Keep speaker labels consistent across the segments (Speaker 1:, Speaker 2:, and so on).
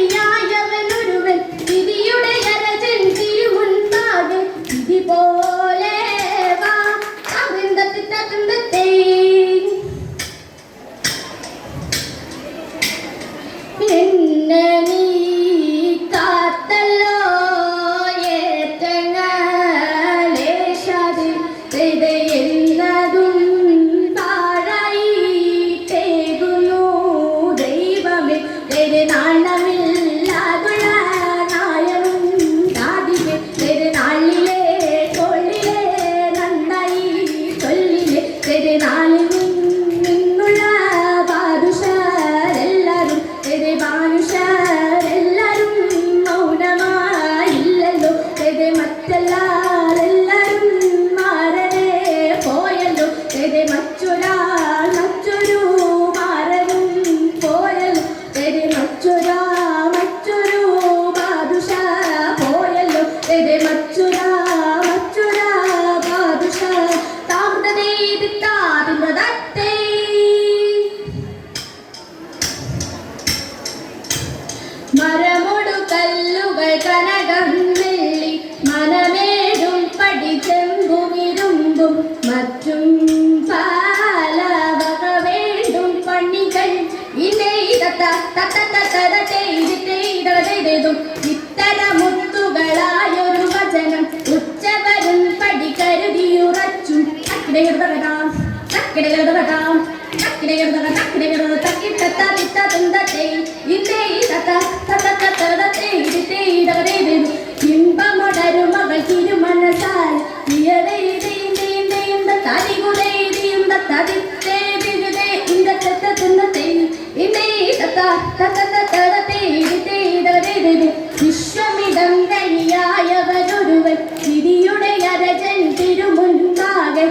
Speaker 1: വിശ്വമിടങ്കഴിയായവനൊരുവൻ വിധിയുടെ അരജൻ തിരുമുൻപാകെ വിധി പോലെ വാ അവിന്ദത്തെ എന്നെ നീ കാത്തല്ലോ ഏറ്റങ്ങളേശാതെ എന്നതും പാഴായി തേകുന്നു ദൈവമേ നാണമില്ലാതുള്ള നായവും കാതിലെ നാളിലെ കൊള്ളിലെ നന്നായി ചൊല്ലിലെ നാളിലും നിന്നുള്ള ബാദുഷരെല്ലാരും ബാനുഷരെല്ലാരും മൗനമായില്ലല്ലോ മറ്റെല്ലാരെല്ലാരും മാറനെ പോയല്ലോ മറ്റൊരു മാറനും പോയല്ലോ മറ്റൊരു ബാദുഷ പോയല്ലോ മറ്റൊരു ബാദുഷ താമതേ മരമൊടു കല്ലുകൾ കനകം നെല്ലി മനമേടും പടിച്ചെമ്പുമിരുമ്പും മറ്റും പാലവക വേണ്ടും പണികൾ ഇത്തരമുത്തുകളായൊരു വചനം ഉച്ചവരും പടി കരുതിയുറച്ചും ഇമ്പമൊടരും മകൾ തിരുമനസാൽ വിശ്വമിടം കഴിയായവരൊരുവൻ വിധിയുടെ അരജൻ തിരുമുൻപാകെ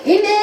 Speaker 1: ഇന്നേ